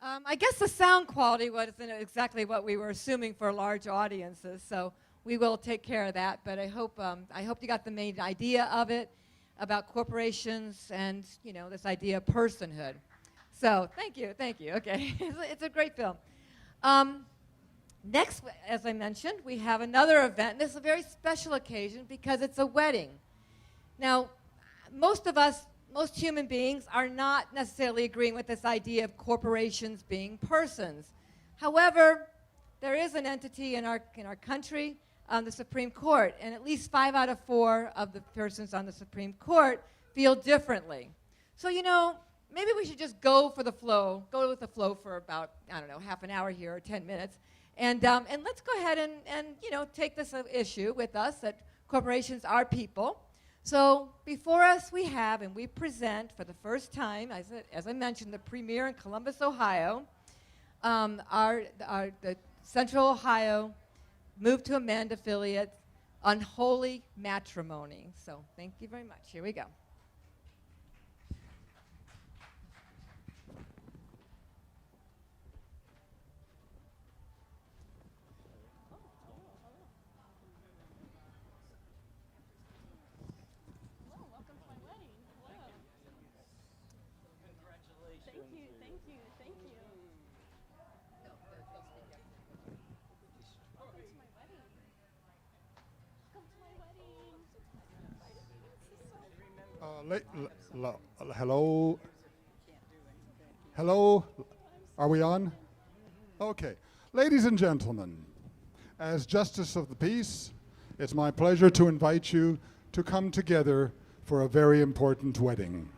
I guess the sound quality wasn't exactly what we were assuming for large audiences, so we will take care of that. But I hope you got the main idea of it about corporations and this idea of personhood. So thank you. Okay, it's a great film. Next, as I mentioned, we have another event. This is a very special occasion because it's a wedding. Now, most human beings are not necessarily agreeing with this idea of corporations being persons. However, there is an entity in our country, the Supreme Court, and at least 5 out of 4 of the persons on the Supreme Court feel differently. So, maybe we should just go with the flow for about, half an hour here or 10 minutes. And let's go ahead and take this issue with us that corporations are people. So before us we present for the first time, as I mentioned, the premiere in Columbus, Ohio, the Central Ohio Move to Amend affiliate, Unholy Matrimony. So thank you very much. Here we go. Hello? Hello? Are we on? Okay. Ladies and gentlemen, as Justice of the Peace, it's my pleasure to invite you to come together for a very important wedding.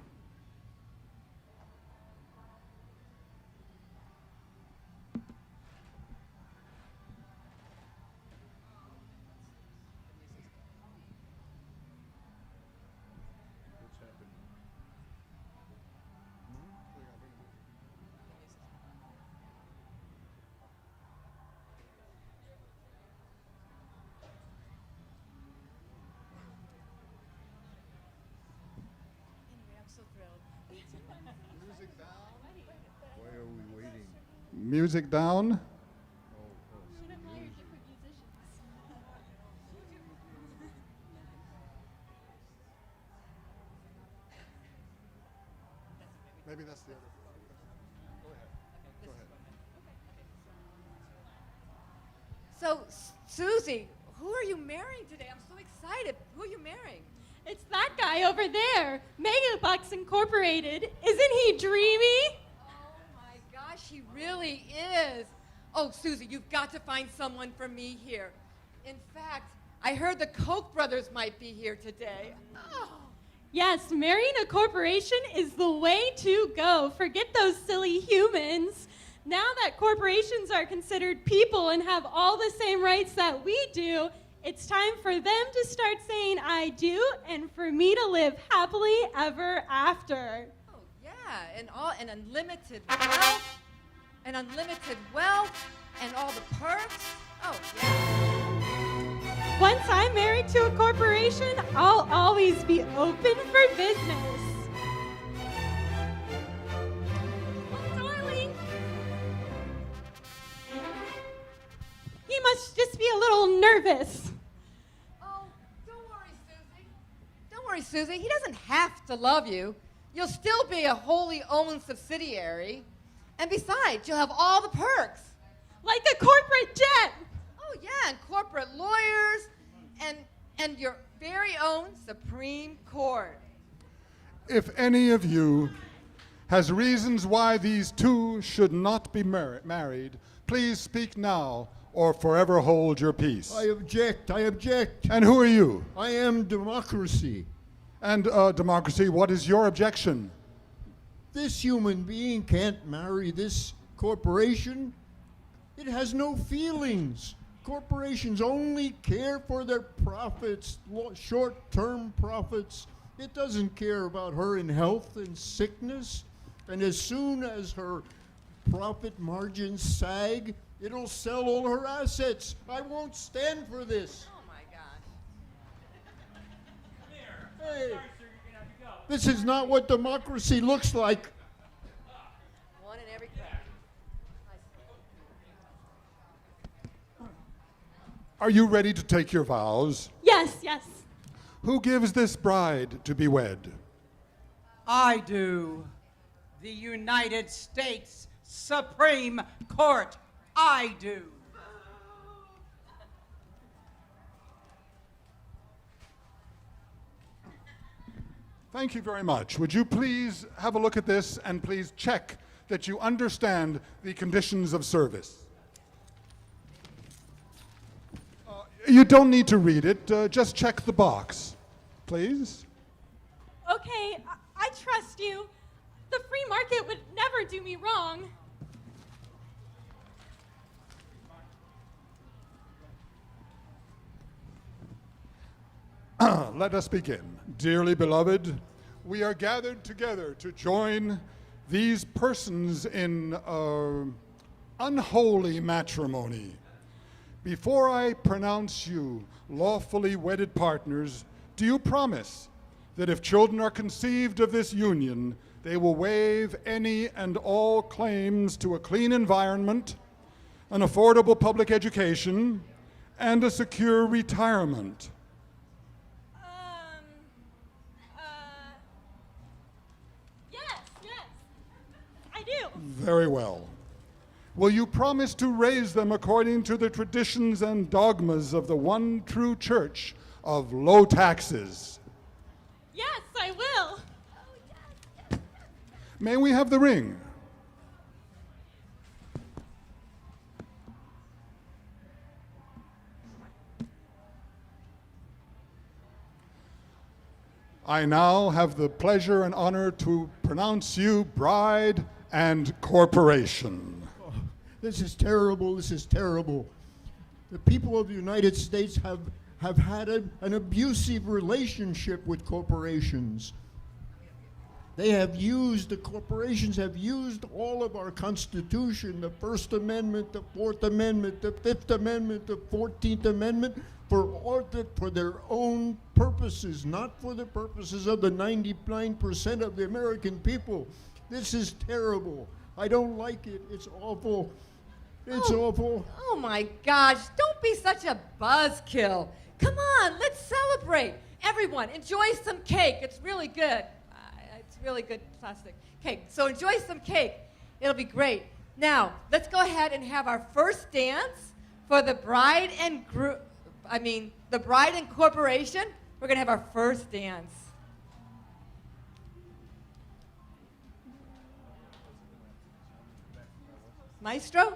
Music down. Maybe that's the other. Go ahead. So, Susie, who are you marrying today? I'm so excited. Who are you marrying? It's that guy over there, Megabucks Incorporated. Isn't he dreamy? She really is. Oh, Susie, you've got to find someone for me here. In fact, I heard the Koch brothers might be here today. Oh. Yes, marrying a corporation is the way to go. Forget those silly humans. Now that corporations are considered people and have all the same rights that we do, it's time for them to start saying I do and for me to live happily ever after. Oh, yeah, and unlimited wealth. And unlimited wealth and all the perks. Oh, yeah. Once I'm married to a corporation, I'll always be open for business. Oh, darling. He must just be a little nervous. Oh, don't worry, Susie. Don't worry, Susie. He doesn't have to love you. You'll still be a wholly owned subsidiary. And besides, you'll have all the perks. Like a corporate jet. Oh, yeah, and corporate lawyers and your very own Supreme Court. If any of you has reasons why these two should not be married, please speak now or forever hold your peace. I object. And who are you? I am democracy. And democracy, what is your objection? This human being can't marry this corporation. It has no feelings. Corporations only care for their profits, short-term profits. It doesn't care about her in health and sickness. And as soon as her profit margins sag, it'll sell all her assets. I won't stand for this. Oh, my gosh. Hey. This is not what democracy looks like. One in every class. Are you ready to take your vows? Yes, yes. Who gives this bride to be wed? I do. The United States Supreme Court. I do. Thank you very much. Would you please have a look at this and please check that you understand the conditions of service? You don't need to read it. Just check the box, please. Okay, I trust you. The free market would never do me wrong. Let us begin. Dearly beloved, we are gathered together to join these persons in unholy matrimony. Before I pronounce you lawfully wedded partners, do you promise that if children are conceived of this union, they will waive any and all claims to a clean environment, an affordable public education, and a secure retirement? Yes, I do. Very well. Will you promise to raise them according to the traditions and dogmas of the one true church of low taxes? Yes, I will. May we have the ring? I now have the pleasure and honor to pronounce you bride and corporation. This is terrible. This is terrible. The people of the United States have had an abusive relationship with corporations. The corporations have used all of our Constitution, the First Amendment, the Fourth Amendment, the Fifth Amendment, the 14th Amendment, for their own purposes, not for the purposes of the 99% of the American people. This is terrible. I don't like it. It's awful. It's awful. Oh my gosh, don't be such a buzzkill. Come on, let's celebrate. Everyone, enjoy some cake. It's really good. It's really good plastic cake. So enjoy some cake. It'll be great. Now, let's go ahead and have our first dance for the bride and the bride and corporation. We're going to have our first dance. Maestro?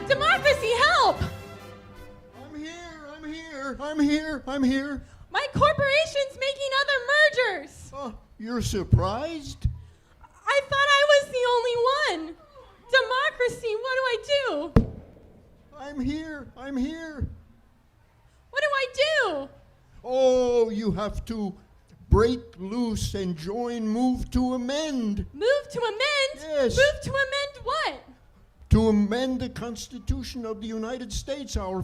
Democracy, help! I'm here. My corporation's making other mergers. Oh, you're surprised? I thought I was the only one. Democracy, what do I do? I'm here. What do I do? Oh, you have to break loose and join Move to Amend. Move to amend? Yes. Move to amend what? To amend the Constitution of the United States, our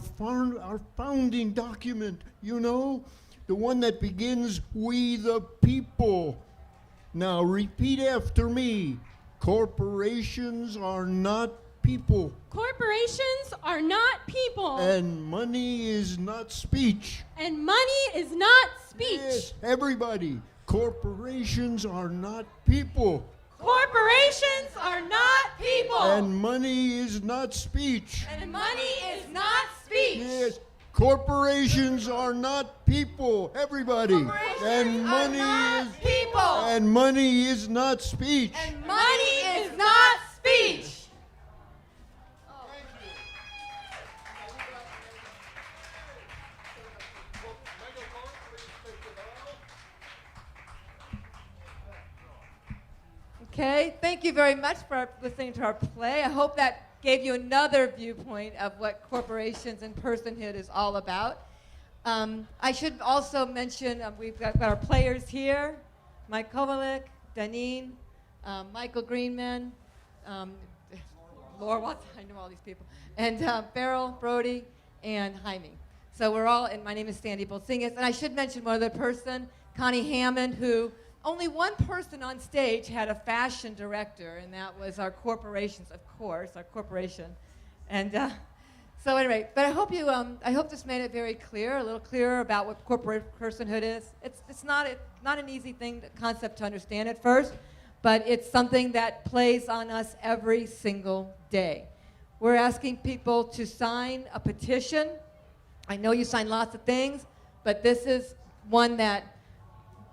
founding document, you know, the one that begins, "We the people." Now repeat after me. Corporations are not people. Corporations are not people. And money is not speech. And money is not speech. Yes, everybody. Corporations are not people. Corporations are not people. And money is not speech. And money is not speech. Yes. Corporations are not people, everybody. And money is people. And money is not speech. And money is not speech. Okay, thank you very much for listening to our play. I hope that gave you another viewpoint of what corporations and personhood is all about. I should also mention we've got our players here, Mike Kovalik, Danine, Michael Greenman, Laura Watson, I know all these people, and Beryl, Brody, and Jaime. So we're all, and my name is Sandy Bolsingas, and I should mention one other person, Connie Hammond, who only one person on stage had a fashion director, and that was our corporations, of course, our corporation. And so anyway, but I hope this made it very clear, a little clearer about what corporate personhood is. It's not an easy concept to understand at first, but it's something that plays on us every single day. We're asking people to sign a petition. I know you sign lots of things, but this is one that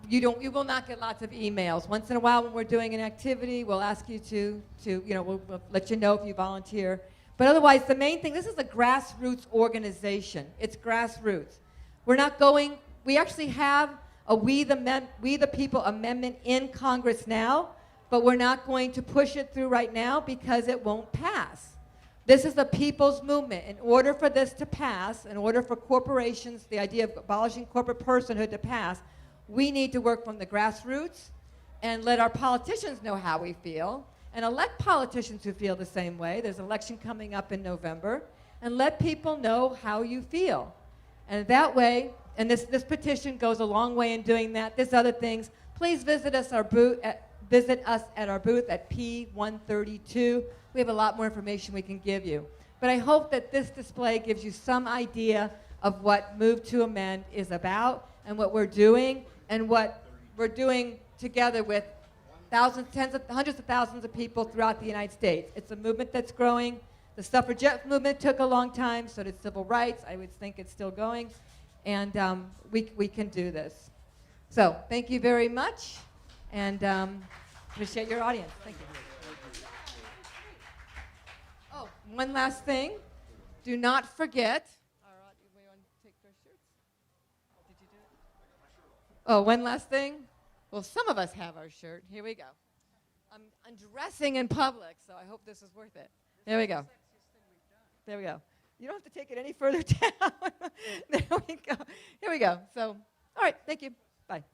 you will not get lots of emails. Once in a while when we're doing an activity, we'll ask you to we'll let you know if you volunteer. But otherwise, the main thing, this is a grassroots organization. It's grassroots. We actually have a We the People amendment in Congress now, but we're not going to push it through right now because it won't pass. This is a people's movement. In order for this to pass, in order for corporations, the idea of abolishing corporate personhood to pass, we need to work from the grassroots and let our politicians know how we feel and elect politicians who feel the same way. There's an election coming up in November. And let people know how you feel. And that way, and this petition goes a long way in doing that. There's other things. Please visit us at our booth at P132. We have a lot more information we can give you. But I hope that this display gives you some idea of what Move to Amend is about and what we're doing and what we're doing together with thousands, hundreds of thousands of people throughout the United States. It's a movement that's growing. The suffragette movement took a long time, so did civil rights. I would think it's still going. And we can do this. So thank you very much, and appreciate your audience. Thank you. Oh, one last thing. Do not forget. We want to take their shirts? Did you do it? Oh, one last thing. Well, some of us have our shirt. Here we go. I'm undressing in public, so I hope this is worth it. There we go. There we go. You don't have to take it any further down. There we go. Here we go. So, all right. Thank you. Bye.